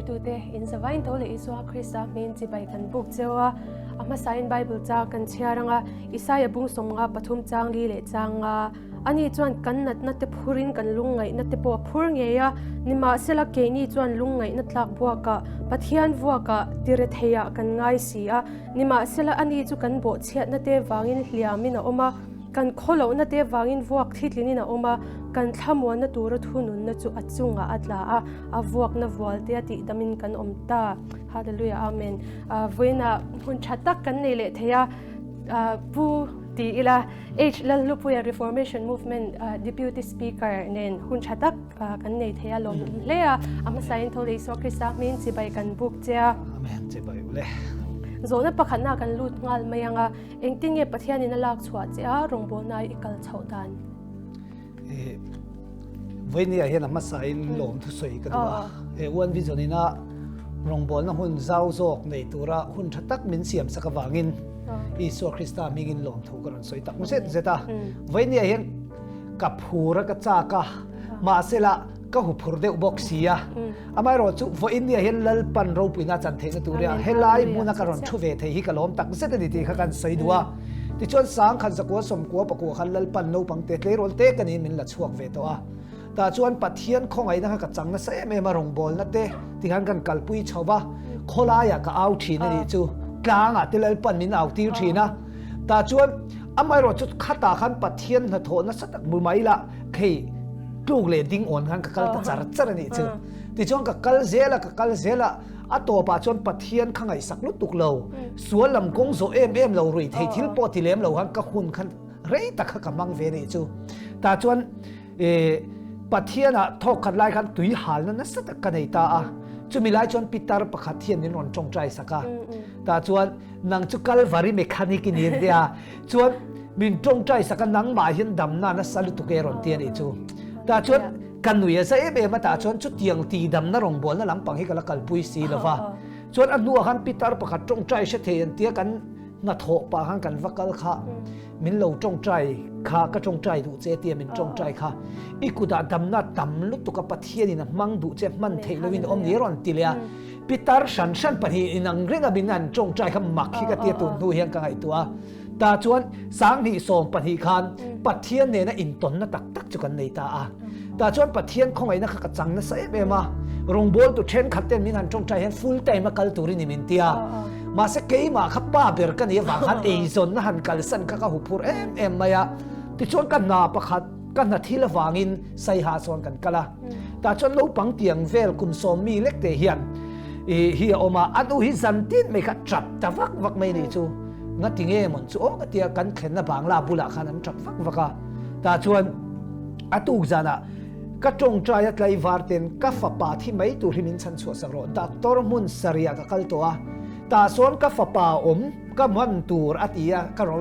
tu te in zavain to le Isua Krista min chi bai kan book chewa ama sign Bible cha kan chiaranga Isaiah bung somnga pathum chang li le changa ani chuan kan nat te phurin kan lungai na te po phur ngeya nima sela ke ni chuan lungai na tlak buaka pathian buaka tire theya kan ngai sia nima sela ani chu kan bo chiat na te wangin hliamina oma kan kholo na te wangin vuak thitlini na oma kan thamwa na tura thunun na chu achunga atla a vuak na vual te ati damin kan omta hallelujah amen voina hun thatak kan nei le theya pu ti ila h lalupuya reformation movement deputy speaker nen hun thatak kan nei theya lom lea ama sain thole so krista min chi bai kan buk cha amen chi bai le zona pakhatna kan lut ngal mayanga engtinge pathian in lak chhuat cha rongbol nai ikal chhaudan voinia hian ama sain lom thu soi ka duwa one vision ina rongbol na hun zau zok nei tura hun thatak min siam sakawangin Isu Krista mingin lom thu karon soi tak muset zeta voinia hian ka phura ka cha ka ma sela ka hu phur de boxia amai ro chu voinia hian lal pan ro puina chan thei na turia helai muna karon thu ve thei hi ka lom tak zeta ni ti kha kan sei duwa ti chon sang khan zakwa som kwa pakwa khan lal pan no pang te tle rol te kani min la chuak ve to a ta chuan pathian khongai na ka chang na se me ma rong bol na te tingan kan kalpui choba khola ya ka au thi na ni chu tanga tilal pan min au tir thina ta chuan amai ro chu khata khan pathian na tho na satak mumai la khei tluk le ding on khan ka kal ta char char ni chu ti chuan ka kal zela a to pa chuan pathian khangai saklu tuk lo sualam kong zo em lo rui thei thil po ti lem lo han ka hun khan rei ta kha ka mang ve ni chu ta chuan pathian a thok khat lai khan tui hal na satak ka nei ta a chumi lai chuan pitar pakhat thian nin ron chong trai saka ta chuan nang chu kalvari mechanic ni dia chuan min chong trai saka nang ma hian damna na salu tu ke ron tian ni chu ta chuan kan nuya sa ebe ma ta chuan chu tiang ti dam na rong bol na lampang hi kala kalpui si lova chuan anu han pitar pakhat chong trai she thein tia kan na tho pa han kan vakal kha min lo chong trai kha ka chong trai du che tia min chong trai kha ikuda damna tam lu tu ka pathian in mang du che man thei lovin om ni ron tilia pitar shan pani inang renga binan chong trai kha makhi ka tia tu nu hian ka ngai tua ta chuan sang ni som pani khan pathian ne na in ton na tak chu kan nei ta a ta chuan pathian khongai na kha ka chang na sa e ma rong bol tu then khaten min han chong trai han full time kal turi ni min tia ma se ke ma kha pa ber kan ye wang han e zon na han kal san ka hu phur em maya ti chuan kan na pakhat kan na thila wangin sai ha son kan kala ta chuan lo pang tiang vel kun som mi lek te hian hi oma anu hi zantin me kha trap ta vak mai ni chu nga tinge mon chu nga tia kan khen na bang la bula khan an trap vaka ta chuan atu zana ka chong trai at lai varten ka fa pa thi mai tu himin chan chu sa ro doctor mun saria ka kal to a ta son ka fa pa ka man tur atia ka ro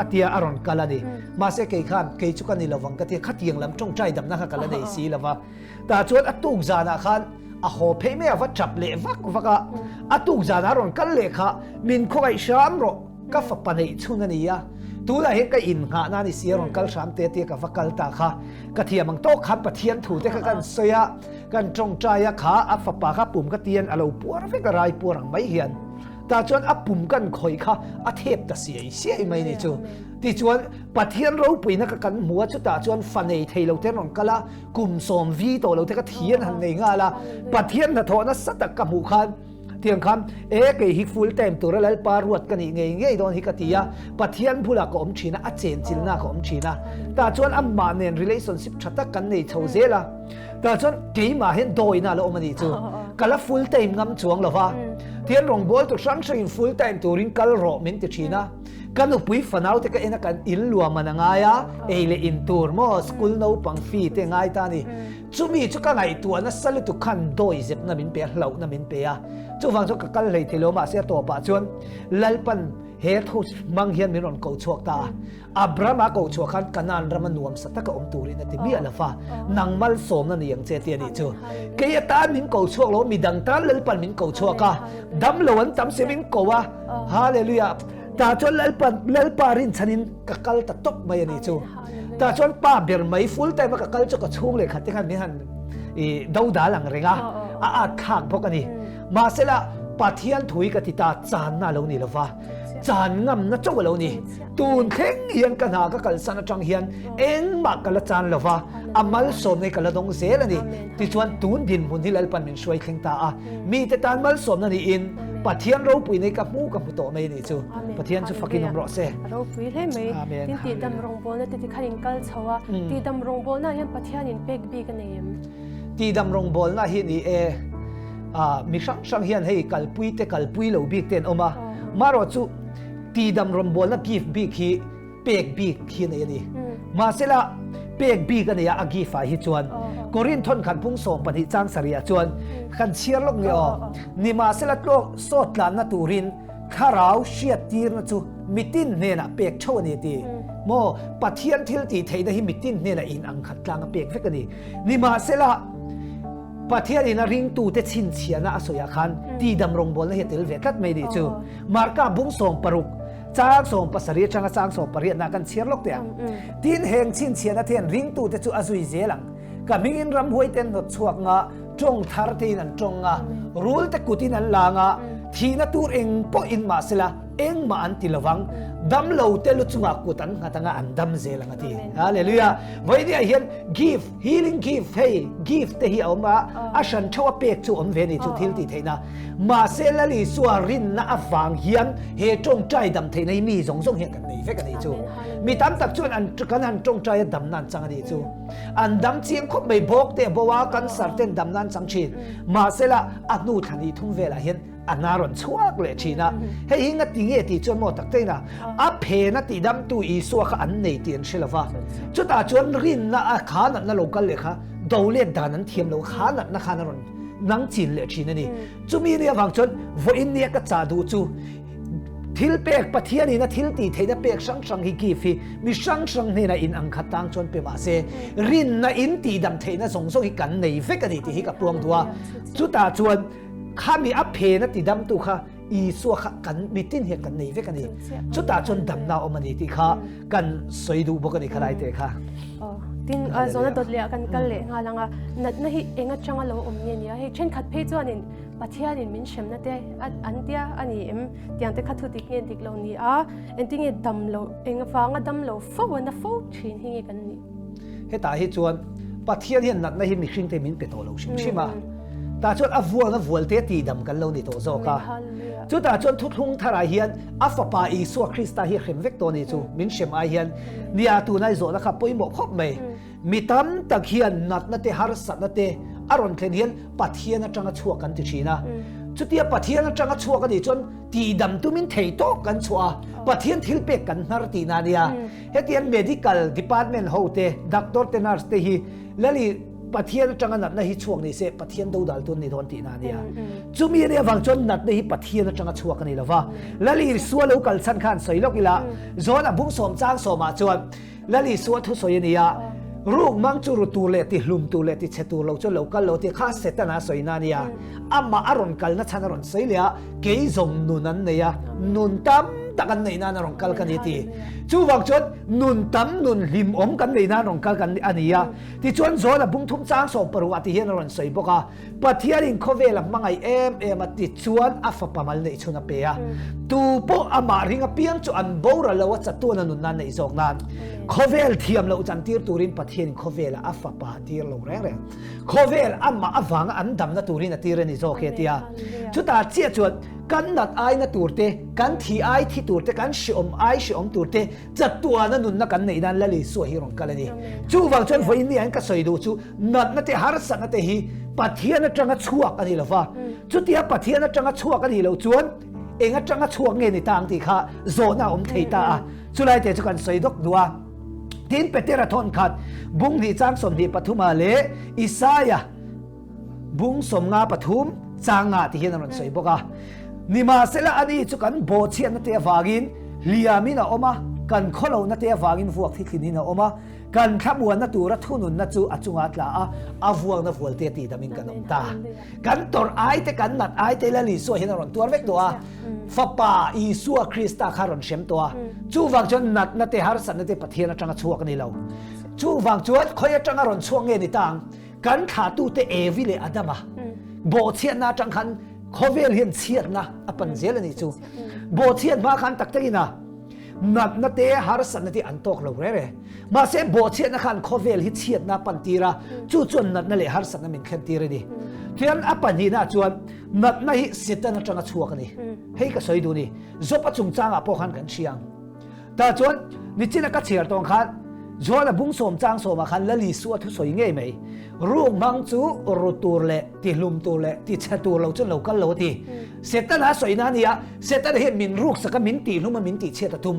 atia aron kala ni ma se ke khan ke chu kan ni lawang ka ti khatiang lam chong trai dam na ka kala nei si lawa ta chuan atu zana khan a ho phe me ava chap le vaka atu zana ron kal le kha min khoi sham ro ka fa pa nei chuna ni ya tu la he ka in nga na ni siron kal sham te ka vakal ta kha ka thiamang to khat pathian thu te kha kan soya kan chong trai kha a fa pa kha pum ka tian alo puar fe ka rai purang mai hian ta chuan a pum kan khoi kha a thep ta siai mai ni chu ti chuan pathian ro puina ka kan muwa chu ta chuan fanei theilo te ron kala kum som vi to lo te ka thian han nei nga la pathian na tho na satak ka mu khan tiang kham ke hi full time tur lal par ruat kan ngei don hi ka tia pathian phula ko om thina a chen chilna ko om thina ta chuan amma nen relationship thata kan nei chho zela ta chuan keima hen doina lo omani chu kala full time ngam chuang lova thian rong bol tu sang in full time turin kal ro min ti thina kanu pui fanau te ka ena kan il lua mananga ya eile in tur mo school no pang fee te ngai ta ni chumi chu ka ngai tu na salu tu khan doi zep na min pe hlau na min pe ya chu wang chu ka kal lei thilo ma se to pa chuan lalpan he tho mang hian min ron ko chuak ta abrama ko chuak khan kanan rama nuam sa ta ka om turin na ti mi alafa nangmal som na ni yang che ti ni chu ke ya ta min ko chuak lo mi dang ta lalpan min ko chuak ka dam lo an tam se min ko wa hallelujah ta chuan lalparin chanin kakal ta top mai ani chu ta chuan pa ber mai full time kakal chu ka chung le khat te khan mi han dau da lang renga อาจข้างพกันนี่มาเสละปะเทียนถุยกติตาจานน่าเหล่านี้ละฟ้าจานงำนะเจ้าเหล่านี้ตูนเข่งเฮียนกันหาก็กันสันจังเฮียนเอ็งมากกันละจานละฟ้าอามัลสมในกันละดงเสละนี่ที่ชวนตูนดินหุ่นที่เล่นปันเป็นช่วยเข่งตามีแต่ตานมัลสมนั่นอินปะเทียนเราปุยในกับมูกับมุโตไม่นี่จูปะเทียนจะฟักกินนมรอเสเราปุยเลยไหมที่ตีดำรงบอลนั่นที่ขันกัลชัวตีดำรงบอลนั่นยังปะเทียนเป็กบีกันเองตีดำรงบอลน่ะเฮียนี่มีช่างเฮียนให้กัลปุยแต่กัลปุยเหล่าบีเต็นออกมารอจูตีดำรงบอลน่ะกีฟบีคีเป็กบีคีนี่นี่มาเสละเป็กบีกันเนี่ยอากีฝ่ายฮิจวนกรินทนขันพุ่งส่งปฏิจางสริยจวนขันเชียร์ลงเนี่ยนี่มาเสละโลกโซดลานนัตูรินข้าราวเชียตีร์นะจูมิตินเนี่ยนะเป็กโชนี่ตีโมปะเทียนทิลตีเทยนะฮิมิตินเนี่ยนะอินอังขัดกลางเป็กเฟกันนี่มาเสละปะเทียนนะริงตูเตชินเชียนะอสยาคันตีดำรงบอลและเหตุเวกัดไม่ดีจูมาร์กาบุ้งส่งปรุกจ้างส่งภาษาเรียจ้างจ้างส่งปริยนากันเชียร์ลกเตียงทีนแห่งชินเชียนะเทียนริงตูเตจูอาซุยเจลังกับมิงินรำหวยเต็นหนดชวกงะจงทาร์ตีนันจงงะรูลเตกุตินันลางะทีนัตูเองปออินมาสละเองมาอันติลวังดัมโลเตลุจุงากุตันงะตังอันดัมเจลังทีฮาเลลูยาวันนี้เห็น give healing give hey give เตhiเอามาอาชันชัวเป็กจูอมเวนิจูทิลติเทนะมาเซลลิสวารินนะฟังเฮียนเฮจงใจดำเทในมีสงเฮกันนี่เฟกันนี่จูมีตามตักจวนอันกันหันจงใจดำนันจังนี่จูอันดำเชียงคบไม่บอกเตบัวกันสัร์เตนดำนันจังชีมาเซละอันนูทันีทุ่งเวลาเห็นอันนารอนชัวกเลยชีนะเฮยิงติเงติจวนหมดตักเตนะอัพเพนติดำตุอีสัวขอันในเตียนเชลฟ้าจุดตาจวนรินนะขานันนโลกันเลยค่ะดาวเล่นดานันเทียมโลขานันนะขานารอนนังจีนเลยชีนะนี่จูมีเรียฟังจนวันนี้ก็จะดูจูทิลเป็กปะเทียนี่นะทิลตีเทนะเป็กช่างฮิกีฟีมีช่างเนี่ยนะอินอังคัดตังจนเปมาเซรินนะอินตีดำเทนะส่งฮิกันในเฟกันนี่ที่ฮิกับรวมตัวจุดตาจวนข้ามีอัพเพนะติดำตัวค่ะอีสัวกันมีตินเหตุกันในเวกันนี่จุดตาจนดำนาอมันนี่ที่ค่ะกันสวยดูบุกันนี่ขนาดเตะค่ะtin zona dot le kan kal le nga langa nat na hi enga changa lo om ne nia he chen khat phe chuanin pathian in min shem na te an tia ani em tiang te khathu ti nge dik lo ni a enting e dam lo enga fanga dam lo fo na fo thin hi kan ni he ta hi chuan pathian hian nat na hi mi hring te min pe to lo shim shima ta chuan a vual na vual te ti dam kan lo ni to zo ka chu ta chuan thu thung thara hian a fa pa i su krista hi khem vek to ni chu min shem ai hian nia tu nai zo na kha poimo khop mai mi tam tak hian nat na te har sat na te aron thlen hian pathian na tanga chuak kan ti thina chu tia pathian na tanga chuak kan ni chon ti dam tu min thei to kan chua pathian thil pe kan nar ti na nia hetian medical department ho te doctor te nurse te hi lali pathian atanga nat na hi chuak ni se pathian do dal tun ni don ti na nia chumi ria wang chon nat na hi pathian atanga chuak ani lawa lali suwa lo kal san khan soilok ila zona bung som chang soma chuan lali suwa thu soi ania ruk mang churu tu le ti hlum tu le ti chetu lo cho local lo ti kha setana soina nia amma aron kal na chana ron soilia ke zong nunan neya nun tam takan nei na rong kal kan ti chu wang chon nun tam nun lim om kan nei na rong kal kan ania ti chon zona bung thum chang so paru ati hian ron soi boka pathiarin khovel mangai em ati chuan afa pamal nei chuna pe a tu po ama ringa piang chu an bora lo cha tu na nun na nei zok nan khovel thiam lo chan tir turin pathian khovel afa pa tir lo reng khovel amma awang an dam na turin atir ni zo khe tia chu ta chia chuan kan nat ai na turte kan thi ai thi turte kan shiom ai shiom turte chatua na nun na kan nei dan lali so hi rong kalani chu wang chon voi ni an ka soi du chu nat na te har sa na te hi pathian na tanga chuak ani lova chu tia pathian na tanga chuak ani lo chuan enga tanga chuak nge ni tang ti kha zona om theita a chulai te chu kan soi dok duwa tin petera thon khat bung ni chang som ni pathuma le isaya bung som nga pathum changa ti hian ron soi boka nima sela ani chu kan bo chian na te wagin liamina oma kan kholo na te wagin vuak thikini na oma kan thamuan na tura thunun na chu achunga tla a avuak na volte ti damin kanom ta kan tor ai te kan nat ai te lali so hin ron tur vek doa fapa isua krista kharon shem toa chu wang chon nat na te har san na te pathian atanga chuak ni lo chu wang chuan khoya tanga ron chuang nge ni tang kan kha tu te evile adama บ่เชียนนาจังคันขอเวลเห็นเชียดนะอปันเจลนี่จูบ่เชียนมาคันตักตะกินะนัดนาเตหารสันนาที่อันตอกเราเร่มาเสบ่เชียนนะคันขอเวลเห็นเชียดนะปันตีระจู่จวนนัดนั่นเลยหารสันนั่นเป็นแค่ตีระดิเทียนอปันนี่นะจวนนัดนั่นเสร็จนะจังชัวกันนี่ให้ก็สวยดูนี่จบปัจจุบันอ่ะพอคันกันเชียงแต่จวนนี่จีนักก็เชียร์ตรงคันจวนบุ้งสมจางสมคันละลีสัวทุสวยง่ายไหมรูมังจูรูตัวเละที่ลุมตัวเละที่เชตัวเราจนเราก็เราที่เสร็จแล้วสวยนั่นเนี่ยเสร็จแล้วเห็นมินรูกสักมินตีลุมมินตีเชตตุ้ม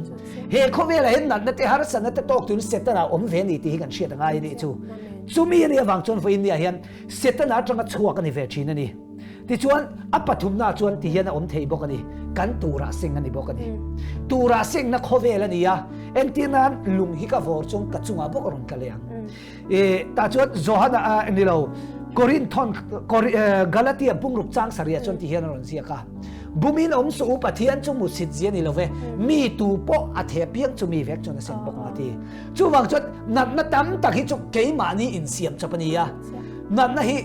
เห็นเขาเวลาเห็นนั่นแต่หาสันนั่นแต่ตกตุนเสร็จแล้วอมเวนี่ที่กันเชตง่ายนี่จูมีเรื่องจนฟินเนี่ยเห็นเสร็จแล้วจังก็ชัวกันในเวทีนั่นนี่ที่ชวนอัปทุมนาชวนที่เห็นอมเทบอกกันนี่กันตูราเซิงกันนี่บอกกันนี่ตูราเซิงนักเขาเวลานี่เอ็นที่นั้นลุงฮิกาวอร์จงกัดจุงอาบอกกันกันเลยแต่ชวนโจฮันอันนี้เราโครินทอนกาลาตีบุ้งรูปจ้างสริยชนที่เห็นเราเสียค่ะบุมินอมสูปะเทียนจงมุสิตเจียนี่เราเวมีตูโปอัฐเพียงจะมีเวกจนเส้นบอกมาทีจู่วังจนนัดตั้มตักฮิจุเกยมานี่อินเสียมจับนี่นัดนะฮิ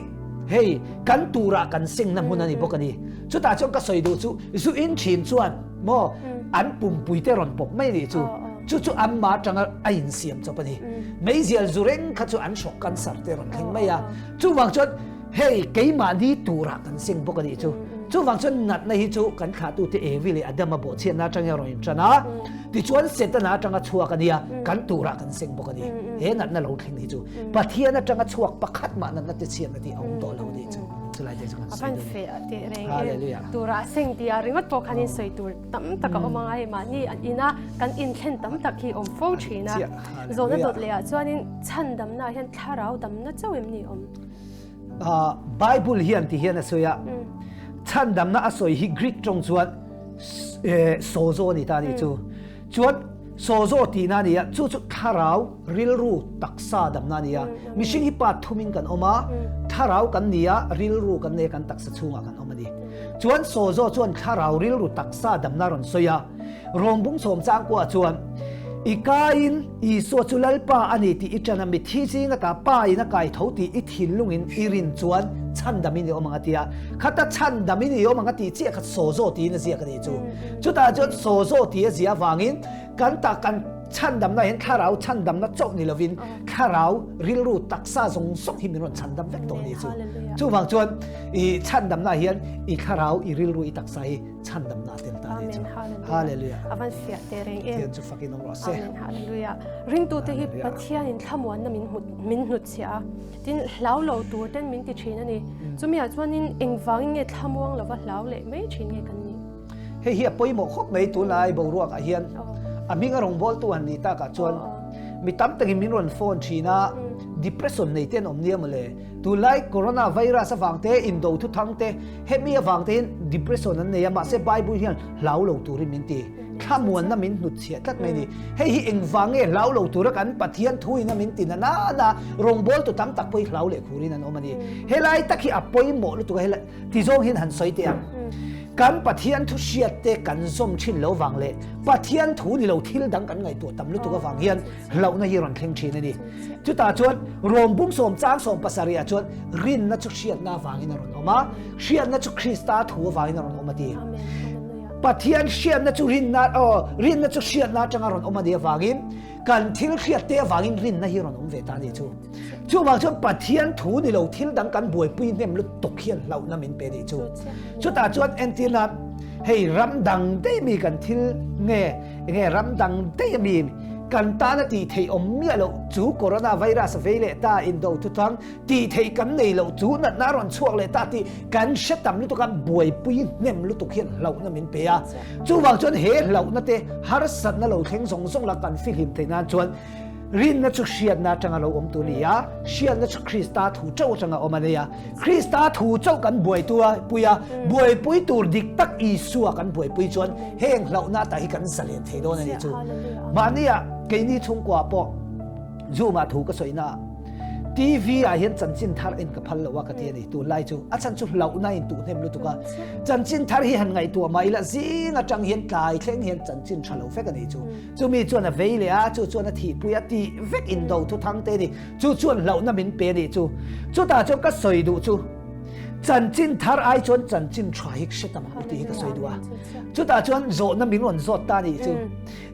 เฮ้ยกันตูระกันเซ็งน้ำมันนี่บอกกันนี่จู่ตาจงก็สวยดูจู่อินชินชวนโมอันปุ่มปุยเตรอนปกไม่ดีจู่อันมาจังอินเสียมจับนี่ไม่เสียจุเร่งข้าจู่อันชกกันสัตว์เตรอนเข่งไม่จู่วังจนเฮ้ยเกยมานี่ตูระกันเซ็งบอกกันนี่จู่วังจนนัดนะฮิจู่กันขาตูเตเอวิเลยอดมาบ่เชียนนาจังยารอยจันนะที่ชวนเสร็จนาจังชัวกันนี่กันตูระกันเซ็งบอกกันนี่เฮ้นัดนั่นเราเข่งนี่จู่ปะเทียนนาจังชัวประคัดมานั่นนัดเชียนนาที่เอาตัวเราดีจู่สุดท้ายจังกันอันเฟียที่เรื่องตูระเซ็งที่อาริมัดพอคันสวยตูตั้มตะกับอมังไอมานี่อันนี้นะกันอินเทนตั้มตะกี้อมฟูชีนะโซนนั้นตัวเลยชวนนี่ฉันดำนะเห็นท่าเราดำนะเจ้าเอ็มนี่ไบเบิลเฮียนที่เฮียนสวยฉันดำนะสวยฮิกรีกจงชวนโซโซนี่ตานี่จู่ชวนโซโซตีนั่นนี่จู่ท่าเราริลรูตักซาดำนั่นนี่มิชิฮิปัตทุมิงกันออกมาท่าเรากันนี่ริลรูกันเนี่ยกันตักสะชงกันออกมาดิชวนโซโซชวนท่าเราริลรูตักซาดำนั่นรอนสวยรวมบุ้งสมจางกว่าชวนอีกาอินอีโซจุลป้าอันนี้ที่อิจนามิที่จริงก็ป้าอินก็ไอ้ทุติอิทิลุงอินอิรินชวนฉันดามินิโอมังตีอ่ะขัดฉันดามินิโอมังตีเจ้าขัดโซโซตีนั่นเสียกันนี่จู่จุดตาจุดโซโซตีเสียฟังอินกันตากันฉันดำนั่นเห็นข้าเราฉันดำนั่นจบนี่ละวินข้าเราริลรูตักซาทรงส่งหิมินวันฉันดำเวกตัวนี้จู่จู่ฟังจวนอีฉันดำนั่นเห็นอีข้าเราอีริลรูอีตักซาฉันดำนั่นเต็มตานี่จู่ฮาเลลูยาอาวันเฟียเตเรงเอ็มจู่ฟังอินองรอเซฮาเลลูยาริงตัวที่ปัทยานินขมวนนั่นมินหุดเสียที่เล่าเราตัวเต้นมินติชีนั่นนี่จู่มีอาจว่านินเองฟังเงี้ยขมวงเราว่าเล่าเลยไม่ชินเงี้ยกันนี่เฮียปอยหมกฮกไม่ตัวลายบ่รัวกับเฮียนอามิงอารมณ์บอลตัวนี้ตากระชวนมีตั้มตั้งมินรันโฟนชีน่า depression ในเต้นอมเนียมาเลยตัวไล่โคโรนาไวรัสฟังเตอินโดทุกทั้งเตเฮมีฟังเต depression นั้นเนี่ยมาเสบายบุญเฮียนเล่าเราตัวริมินตีข้ามวนน้ำมินหนุดเสียทัดไม่ดีให้เองฟังเล่าเราตัวรักกันปะเทียนทุยน้ำมินตีน่ะรองบอลตัวตั้มตักไปเล่าเลยคุรินันอมดีเฮไล่ตักขี้อับไปหมดตัวเฮไล่ที่จงเห็นหันสวยเตียงกันปะเทียนทุเชียเตกันส้มชินเหลาวังเล่ปะเทียนทุนี่เราทิลดังกันไงตัวตำลุตัวก็ฟังเฮียนเราในยี่รันเข่งชีนี่จุดตาชวนรวมบุ้มสมจ้างสมภาษาเรียชวนรินนักชุเชียน่าฟังอินรอนออกมาเชียนักชุคริสตาถูฟังอินรอนออกมาดีปะเทียนเชียนักชุรินนักรินนักชุเชียน่าจังรอนออกมาดีฟังอินกันทิลเชียเตฟังอินรินนักยี่รันอมเวตานี่จู่บางช่วงปะเทียนถูนี่เราทิลดังกันบวยปุยเนี่ยมันตกเขียนเราน้ำมินเป็นอีจู่จุดตาชวนเอ็นทีนับให้รำดังได้มีกันทิลเง่รำดังได้มีกันตาหน้าตีเทอมเมียเราจู่โคโรนาไวรัสเวเลตาอินโดทุกทั้งตีเทกันในเราจู่นัดนารอนช่วงเลยตาตีกันเช็ดตำลุตุกันบวยปุยเนี่ยมันลุตุเขียนเราน้ำมินเปียจู่บางช่วงเฮเราหน้าเตฮาร์สันนั่นเราเข่งส่งละกันฟิลิมเทนันชวนรินนักเชียนนักจังเราอมตัวนี้เชียนนักคริสต์ถูเจ้าจังอมมันเนี่ยคริสต์ถูเจ้ากันบวยตัวปุยบวยปุยตัวดิกตักอีสัวกันบวยปุยจวนเฮงเราหน้าตาให้กันเสลียนเทโดนนี่จูมาเนี่ยเกนี่ชงกว่าปอจูมาถูก็สวยน่าทีวีเห็นจันจินทาร์อินกับพัลละว่ากันที่นี่ตัวไล่จูอาจารย์จูเหล่านั้นอินตัวเนี่ยรู้ตัวกันจันจินทาร์เห็นไงตัวไม่ละสินะจังเห็นกายเคร่งเห็นจันจินฉลองเฟกันนี่จูมีจวนเวลีจวนที่ปุยที่เวกอินโดทุกทั้งเตนี่จวนเหล่านั้นมินเปนี่จูตาจูก็สวยดูจู chân chín thar ai chuan chân chín try hik shit tam uti ka soi dua chu ta chuan zo na min ron zot ta ni chu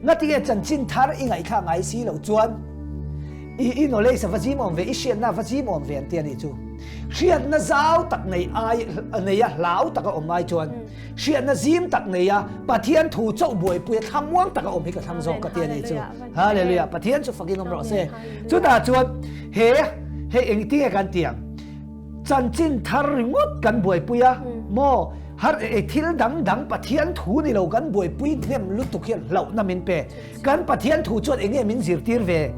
na ti chân chín thar i ngai kha ngai si lo chuan i no le sa vazim om ve i shian na vazim om ve ti ani chu shian na zau tak nei ai nei ya lau tak om mai chuan shian na zim tak nei ya pathian thu chau boi pui thamwang tak om hi ka tham zo ka ti ani chu hallelujah pathian chu fakin om ro se chu ta chuan he eng ti kan tiang chân chín thar ringot kan boi puya mo har thil dang pathian thu ni lo kan boi pui them lutuk hian lo na min pe kan pathian thu chuan enge min zir tir ve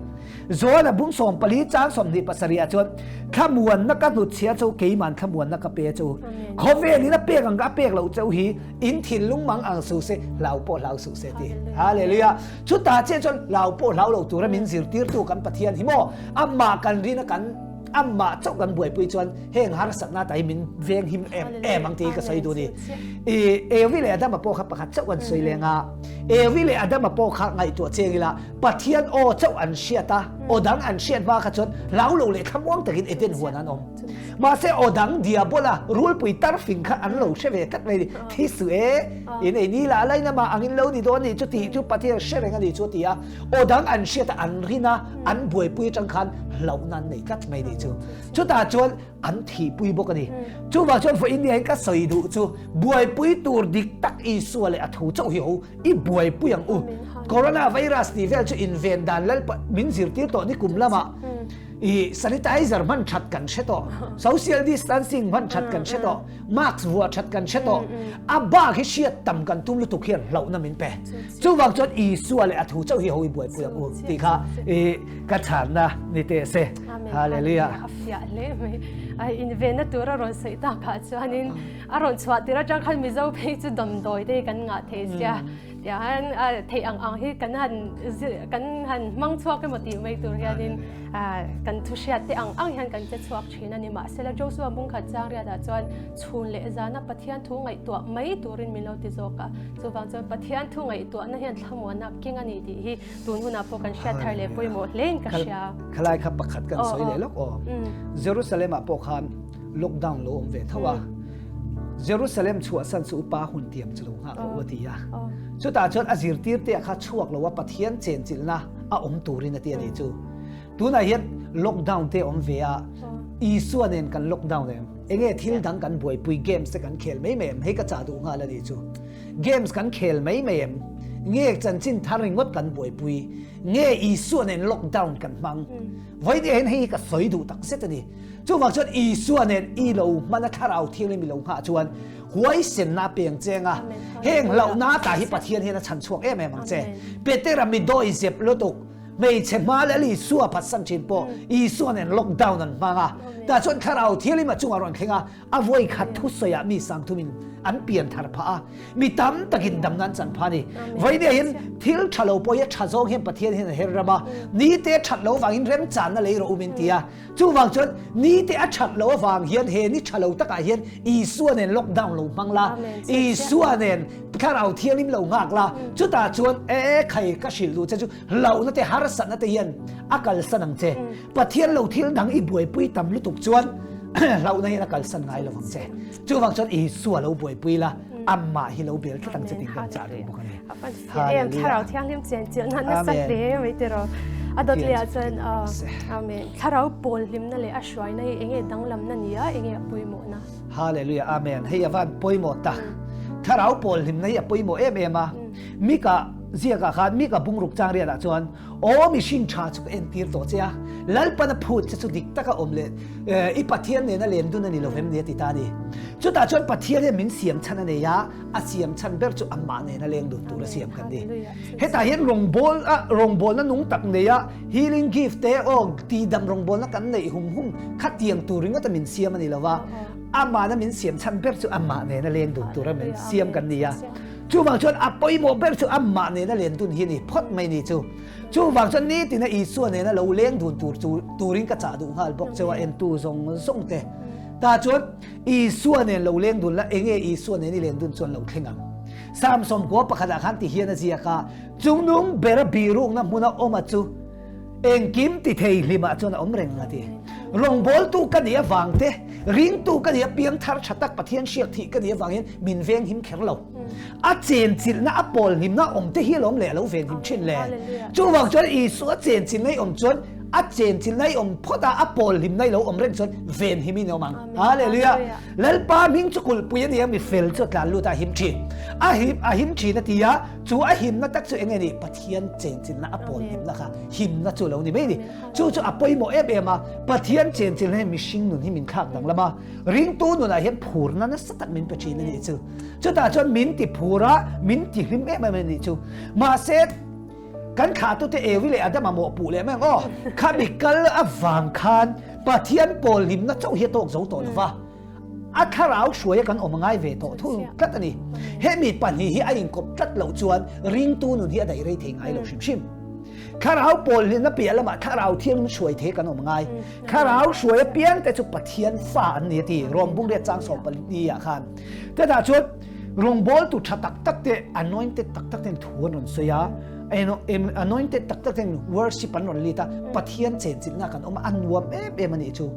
zo na bung som pali chang som ni pasaria chuan khamuan na ka nu chia chau ke man khamuan na ka pe chau khove ni na pe gang ga pe lo chau hi in thil lung mang ang su se lau po lau su se ti hallelujah chu ta che chon lau po lau lo tu ra min zir tir tu kan pathian hi mo amma kan ri na kan amma chau kan boi pui chuan heng har sat na tai min veng him em ang ti ka soi du ni e vi le adam po kha pakhat chau an soi lenga e vi le adam po kha ngai tu chengila pathian o chau an shiata o dang an shiat ba kha chon lau lo le khamwang takin eten huan an om ma se o dang diabola rul pui tar fing kha an lo sheve kat mai thi su e in e ni la lai na ma angin lo ni do ni chu ti chu pathian sheve nga ni chu ti a o dang an shiata an rina an boi pui chang khan lo nan nei kat mai ni chu ta chuan an thi pui bok ani chu wa chuan for india ka soi du chu buai pui tur dik tak i suale a thu chau hi ho i buai pui ang u coronavirus ni vel chu invent dan lal min zir tir to ni kum lama i sanitizer man that kan sheto social distancing man that kan sheto mask wa that kan sheto aba hi shiat tam kan tum lu tu khian lo na min pe chu wang chon i suale a thu chau hi ho i buai pui ang u ti kha ka chan na ni te se hallelujah afia le me ai invent na tura ron sei ta ka chuanin aron chwa tira chang khan mi zo pe chu dam doi te kan nga the sia tian thei ang hi kan han mang chuak ke mati mai tur hianin kan thu sia te ang hian kan che chuak thina ni ma sela joshua mung kha chang ria da chuan chhun le zana pathian thu ngai to mai turin milo ti zoka chu wang chuan pathian thu ngai to na hian thlamwa na king ani ti hi tun huna po kan sha thar le poi mo len ka sia khalai kha pakhat kan soi le lok o jerusalem a po khan lockdown lo om ve thawa jerusalem chu asan chu pa hun tiam chlo nga o ti ya chu ta chon azir tir te kha chuak lo wa pathian chen chilna a om turin ati ani chu tuna hian lockdown te om ve a isuanen kan lockdown em enge thil dang kan boi pui games te kan khel mai mem he ka cha du nga la ni chu games kan khel mai mem nge chan chin tharingot kan boi pui nge isuanen lockdown kan mang voi de hen he ka soi du tak set ani chu wa chon isuanen i lo mana tharau thil mi lo ha chuan huai sen na peng chenga heng lo na ta hi pathian he na chan chuak em em ang che petera mi doi zep lo tok mei che ma le li suwa pat san chin po i suanen lockdown an manga ta chon tharau thil ma chunga ron khenga a voi khat thu soya mi sang thumin an pian thar pha mi tam takin dam nan chan pha ni voi de hin thil thalo po ya thazong hem pathian hin her rama ni te thalo wangin rem chan na le ro umin tia chu wang chon ni te a thalo wang hian he ni thalo taka hian i suanen lockdown lo mangla i suanen tharau thialim lo ngak la chu ta chuan khai ka shil du chu lo na te har san na te hian akal sanang che pathian lo thil dang i buai pui tam lu tuk chuan lo na hian akal san ngai lo wang che chu wang chon i suwa lo buai pui la amma hi lo bel tang che ting kan cha de bu kan em tharau thialim chen chil na na sa le mai te ro adot le achen amen tharau pol lim na le ashwai na enge danglam na nia enge pui mo na hallelujah amen hei avan poi mo ta tharau pol lim na ya poi mo em em a mika zia ka khan mika bungruk chang ria da chuan o mi shin tha chu en tir to cha lal pana phut chu dik taka omle I pathian ne na len du na ni lovem ne ti ta ni chu ta chuan pathian ne min siam chan ne ya a siam chan ber chu amma ne na leng du tu ra siam kan ni heta hian rong bol na nung tak ne ya healing gift te o ti dam rong bol na kan nei hum khat tiang tu ringa ta min siam ani lawa amma na min siam chan ber chu amma ne na leng du tu ra min siam kan ni ya chu wang chuan apoi mo ber chu amma ne na len tun hi ni phot mai ni chu wang chuan ni tin na I suan ne na lo leng dun turin ka cha du hal bok chewa en tu zong te ta chuan I suan ne lo leng dun la enge I suan ne ni len dun chuan lo thlengam sam som ko pakhada khan ti hian a zia ka chung nung bera birung na muna oma chu eng kim ti thei lima chuan om reng ati รองบอลตู้กันเดียววางเตะริงตู้กันเดียวเปียงทาร์ชัดตักปะเทียนเชียกที่กันเดียววางเห็นมินเวงหิมแข็งเราอาเจนจิลนะอปอลหิมนะอมเตะเฮียล้มแหล่แล้วเวงหิมเช่นแหล่จู่วางจนอีสัวเจนจิลในอมจนอาเจนจิลในอมพอตาอปอลหิมในเราอมเร่งจนเวงหิมินเอามังฮาเลลูยาแล้วป้ามิงจุกุลปุยเนี่ยมีเฟลจดลาลูตาหิมชีหิมชีนะที่ยาจู่หิมนะตักจู่เองนี่ปะเทียนเจนจิลนะอปอลหิมนะคะหิมนะจู่เรานี่ไม่ดีจู่อปอยโมเอฟมาปะเทียนเจนจิลให้มิชิงนุนหิมินข้างดังละมาริงตู้นุนเห็นผูรนั้นสักมินปะชีนี่จู่ตาจนมินติผูระมินติหิมไม่นี่จู่มาเซตกันขาตัวเอวิเลอาจจะมาโมปูเลยแม่งข้าบิกัลอวังคานปะเทียนโปลิมนะเจ้าเฮโตกเจ้าโตนะวะอาคาราช่วยกันอมง่ายเวโตทุ่งกัดนี่เฮมีปัญหาที่ไอ้ยิงกบกัดเหล่าจวนริงตูนุนที่อะไรได้ทิ้งไอ้เหล่าชิมคาราโปลิมนะเปียละมาคาราเทียนช่วยเทกันอมง่ายคาราช่วยเปียนแต่จุปะเทียนฝ่านี่ที่รวมบุ้งเรียจางสอบปลีอ่ะคันแต่ถ้าชุดรองบอลตุชัดตักเตะอันน้อยเตะตักเตะทัวร์นนเสียanointed tak ten worship an ron lita pathian chen chin na kan om anwam mani chu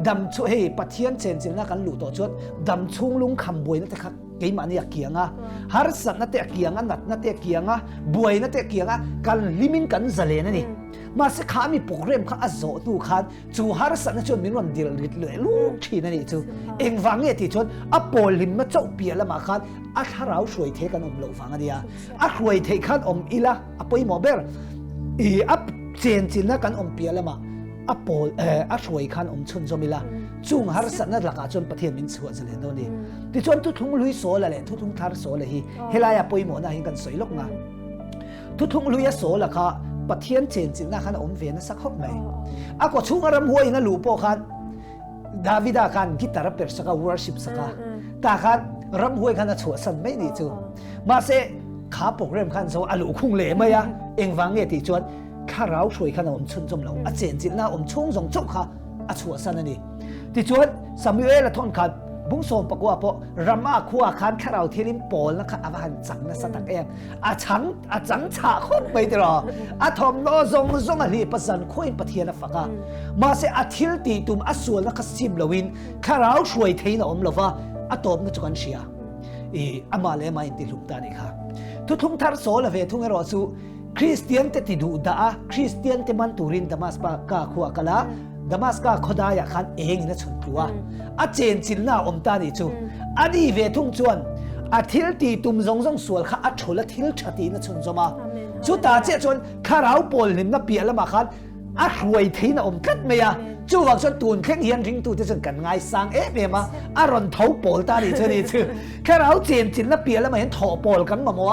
dam chu hei pathian chen chin na kan lu to chot dam chung lung kham boi na te kha ke mani akianga har sat na te akianga nat na te akianga buai na te akianga kan limin kan zale na ni ma se kha mi program kha azo tu khan chu har sat na chon min ron dil rit le lu thi na ni chu eng wange ti chon a pol lim ma chau pia la ma khan a tharau shoi the kan om lo wanga dia a khoi the khan om ila a poi mo ber i ap chen chin na kan om pia la ma a pol a shoi khan om chun zomila chung har sat na laka chon pathian min chhuwa zale no ni ti chon tu thung lui so la le tu thung thar so la hi helaya poi mo na hin kan soi lok nga tu thung lui a so la khaปะเทียนเจนจินนะขันอมเวียนสักหกไหมอาก็ชุ่งอารมณ์หัวอินะลูปอขันดาวิดาขันกิตาร์เปิดสักวอร์ชิปสักตาขันรำหัวขันชัวสันไม่ดีจูมาเสขาโปรแกรมขันโซอาลูคุ้งเล่ไหมอะเองฟังเงติจวนข้าเราช่วยขันอมชุนจมเราอาเจนจินนะอมชุ่งจงจุกค่ะอาชัวสันนี่ติจวนสามีเอละทนขันบุ้งโซมปกว่าพอรำอาขัวขันข้าเราเทียมปอลนะคะอาหันจังนะสตักเองอาจังฉาคบไปตลอดอาทอมโนซงอะไรประสันคุยปะเทียนฝักมาเสอาทิลตีตุมอาส่วนนะคะซิมลวินข้าเราช่วยเทียนอมลวะอาตอมนจุกันเชียอามาเลมาอินติลุกตานี่ค่ะทุกทาร์โซละเวทุงเอรอสูคริสเตียนเตติดูดาคริสเตียนเตมันตูรินดามัสปากาขัวกะลาดามัสกาขดายขันเองนะชนกลัวอาเจนจินน่าอมตาดิจูอันนี้เวทุงจวนอาทิลตีตุมซงสวนข้าอัชละทิลชตีนะชนจมาจุดตาเจจวนข้าเราปอลนิมนะเปียละมาขันอัชวยทีนะอมกัดเมียจูวักจนตูนแข่งเฮียนริงตูจะจนกันง่ายสังเมียมาอารอนเท้าปอลตาดิเจนี่จูข้าเราเจนจินนะเปียละมาเห็นถอปอลกันมามัว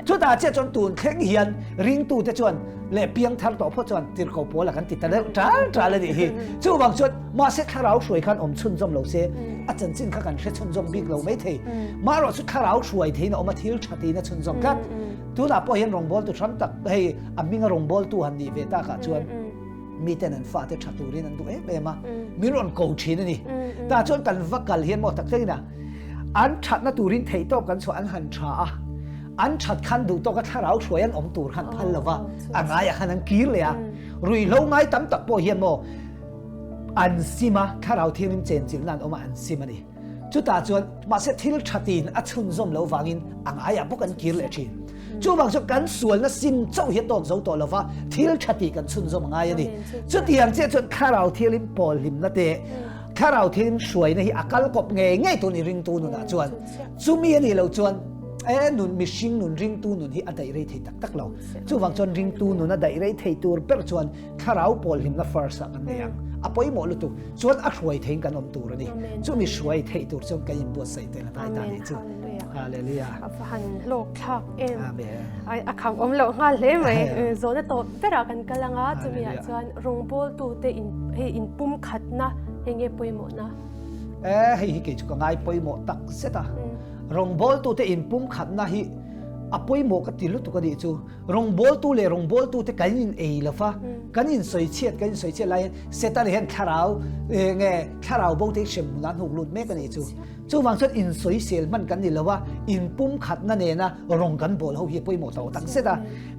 จุดตาเจจนตูนแข่งเฮียนริงตูจะจวนเล่เปียงทันต่อพ่อจวนติดเขาปอละกันติดแต่เล้วจ้าเลยดิจูวักจนมาเสกข้าเราช่วยกันอมชุนจมเราเสอาจารย์จินข้ากันเสชุนจมบิ๊กเราไม่เทมารอสุดข้าเราช่วยเทนะอมมาทิลชตีนะชุนจมกันตัวน่ะพอเห็นรองบอลตัวฉันตักให้อามิงรองบอลตัวหันดีเวต้าข้าจวนมีแต่นั้นฟ้าแต่ชัดตูรินันตัวเมามีรอนโกชีนนี่แต่จนกันวักกันเห็นหมดตักเท่นะอันชัดนะตูรินเทโต้กันส่วนอันหันชาอันชัดขันดูตัวก็ถ้าเราช่วยอันอมตูขันพันละวะอันไงขันอันกีเลยอ่ะรุยโลไงตั้มตักพอเห็นหมดอันซิมาถ้าเราเที่ยวนิมเจนจิลนันออกมาอันซิมาดิจุดตาจวนมาเสทิลชัดตีนอัชุนซมเหลวฟังอินอันไงพวกกันกีเลยจีจู่บางช่วงกันส่วนนั้นซิมเจ้าเห็นตอกเจ้าตัวละว่าทิลชัดตีกันชุนซมง่ายนี่จุดที่อย่างเจ้าจวนข้าเราเที่ยวนิมปอลิมนั่นเองข้าเราเที่ยวนิมสวยนี่อาการกบง่ายตัวนี้ริงตัวนู่นนะจวนจู่มีอันนี้เราจวนนุนมิชิงนุนริงตูนุนที่อะไรได้ที่ตักเราจู่วังจนริงตูนุนอะไรได้ที่ตัวเปิดจวนข้าเราปอลิมนั่น first กันเนี่ยอภัยหมดเลยตัวจวนอักช่วยทิ้งกันอมตัวนี่จู่มีช่วยที่ตัวจนกันยินบัวใส่แต่ละตายตานี่จู่ฮาเลลูยาฟันโลกทักไอ้คำอมโลกงานเล่ไหมโซนโตแต่เรากันกันละงั้นจะมีอาจารย์รงบอลตัวเตอินปุ่มขัดนะยังไงปอยหมดนะให้ฮิกิจุกง่ายปอยหมดตักเสตารองบอลตัวเตอินปุ่มขัดนะฮิอภัยหมดก็ติลุตุก็ดีจู่รองบอลตัวเลยรองบอลตัวเตกันยินละฟ้ากันยินสวยเฉียดกันยินสวยเฉียดอะไรเสตาเลยเห็นข้าเราไงข้าเราบางทีเชื่อมนั้นหุกลุดแม่กันนี่จู่ จู่วางส่วนอินสวยเซลมันกันนี่แล้วว่าอินปุ่มขัดนั่นเองนะรองกันบอลเขาเฮียป่วยหมดเอาตั้งเสร็จ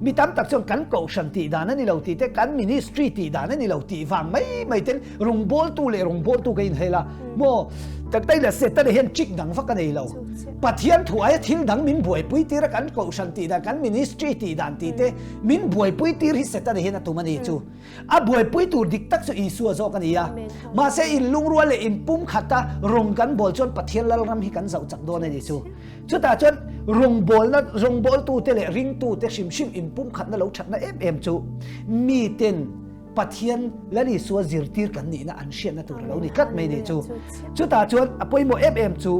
มีตามตักส่วนกันเก่าชันตีดานั่นนี่เราตีแต่กันมินิสทรีตีดานั่นนี่เราตีฟังไม่เต้นรองบอลตู้เลยรองบอลตู้กันเฮล่ะโมแต่ได้ละเสร็จแต่เห็นจิกดังฟักกันนี่เราปัทยันถวายทิ้งดังมินบวยปุ้ยตีระกันเก่าชันตีดากันมินิสทรีตีดานตีเตมินบวยปุ้ยตีริเสร็จแต่เห็นตัวมันนี่จู่บวยปุ้ยตูดิกตักส่วนอีสัวโจกันนี่ยามาเสียอินลุงรัวเลยอินปุ่มขัดตารองกันบอลจนปัทยันละรำให้กันเสาจักโดนนี่จู่จุดตาจนรองบอลนะรองบอลตู้เตะริงตู้เตะชิมอินปุ่มขัดนั่นเราชัดนะจู่มีเต้นปัทยันและนี่สัวจิรตีร์กันนี่นะอันเชียนนะตัวเรานี่กัดไม่นี่จู่จุดตาจนป่วยโมจู่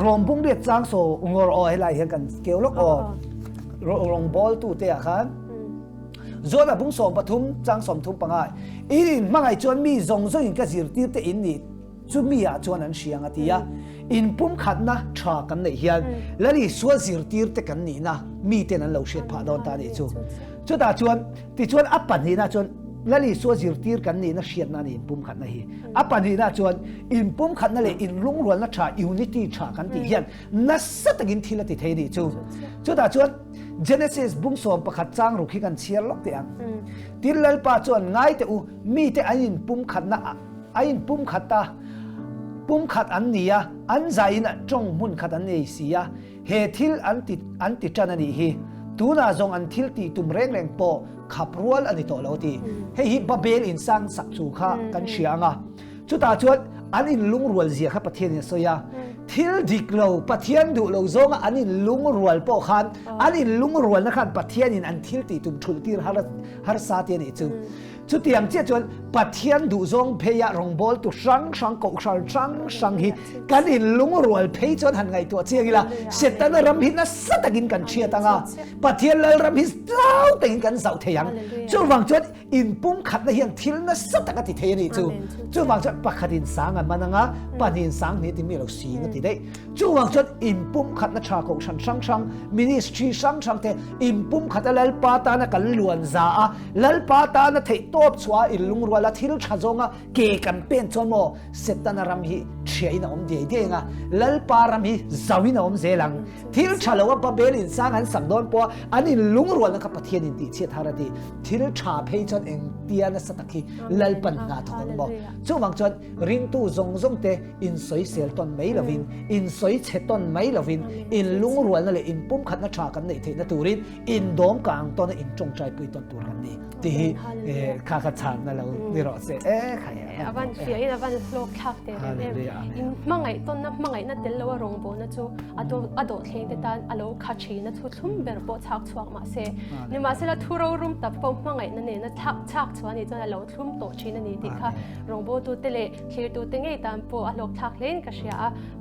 รวมบุ้งเรียดจางโซงอร์อให้ไล่เห็นกันเกี่ยวล็อกอรองบอลตู้เตะครับจวนบุ้งสมปฐุมจางสมทุมปังไงอินมังไอจวนมีจงอินกับจิรตีร์เตอินนี่จุมีอาจวนนั้นเชียงอ่ะที่ยาอินปุ่มขัดนะชากันในเฮียนและนี่สัวจิรตีร์เตกันนี่นะมีเตนันเราเชียผ่าดอนตานี่จู่จุดตาจวนที่จวนอัปปันนี่นะจวนแล้วนี่สัวจิรตีร์กันนี่นะเชียนนั่นอินปุ่มขัดนะเฮียอัปปันนี่นะจวนอินปุ่มขัดนั่นเลยอินลุงรวนนะชายูนิตี้ชากันที่เฮียนนัสตะกินทีละติเทนี่จู่จุดตาจวนGenesis บุ้งสมประคัดจางรุขีกันเชียร์ล็อกเตียงที่เล่าป่าจวนง่ายแต่มีแต่อินปุ่มขัดนะอินปุ่มขัดตาปุ่มขัดอันนี้อันใจนะจงมุนขัดอันนี้สิยาเหตุอันติจันนี่ฮีตัวน่าจงอันทิลตีตุ่มแรงโปขับรัวอันนี้ตัวเราทีเฮ้ยบาเบลอินสังสักสุขากันเชียงอ่ะจุดตาจวนอันนี้ลุงรัวเสียข้าประเทศเนี่ยสยาทิลดิกเราประเทศดูเราจงอันนี้ลุงรัวโปขันอันนี้ลุงรัวนะครับประเทศนี้อันทิลตีตุ่มชุลตีฮาร์ซาเตียนี่จู่จุดที่ยังเจ้าจวนปัทยันดูจงเพยรองบอลตุช่างกกช่างฮีกันอินลุงรัวเพยจนหันไงตัวเชียงละเสร็จแต่รำพินนะสัตกินกันเชียตังอ่ะปัทยันเลยรำพินเจ้าแต่งกันเสาเทียงจู่วังจวนอินปุ่มขัดนะเฮียงทิลนะสัตกันติเทียนี่จู่วังจวนปักขัดินสางกันมันงะปัดินสางนี่ที่มีเราสีกันติได้จู่วังจวนอินปุ่มขัดนะชากกช่างมินิสทรีช่างเตอินปุ่มขัดแล้วปาตานะกันล้วนซาแล้วปาตานะเทตบชัวอิลุงรัวละทิลชาจงะเกกันเป็นจนโมเสตันรำฮีเชียนอมเดียงะแล้วปารำฮีจาวินอมเซลังทิลชาลวะปะเบลินสางอันสังดอนปัวอันนี้ลุงรัวนะครับประเทศอินดีเชียทาราดีทิลชาเพยจนเองเตียนสตักฮีแล้วปันนาทอนบ่จู่วังจนริงตู้จงเตอินสวยเซลตอนไม่ละวินอินสวยเชตอนไม่ละวินอินลุงรัวนั่นเลยอินปุ่มขัดนัชชากันในเทนตูรินอินโดมกลางตอนอินจงใจปุยตอนตัวกันนี่ที่ข้าขัดนั่นเราดีรอเสใครอ่ะวันเฟียวันโลกคักเตะอินมังไงต้นนะมังไงนั่นเดลว่ารองบอนะจูอโดเทงเตตันอโลคัดชีนะทุทุ่มเบอร์บอชักชวกมาเสนี่มาเสละทุเรารุมตับปมมังไงนั่นเนี่ยนะชักชวนี่จนอโลทุ่มโตชีนั่นนี่ติค่ะรองบอตัวเตเลเคลียร์ตัวเตงไงตามปออโลทักเลนก็เชีย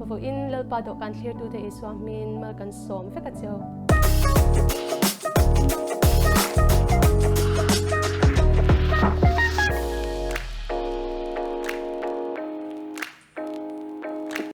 ว่าอินเลปาดกันเคลียร์ตัวเตอิสวามินมากันสมเฟกัดเจ้า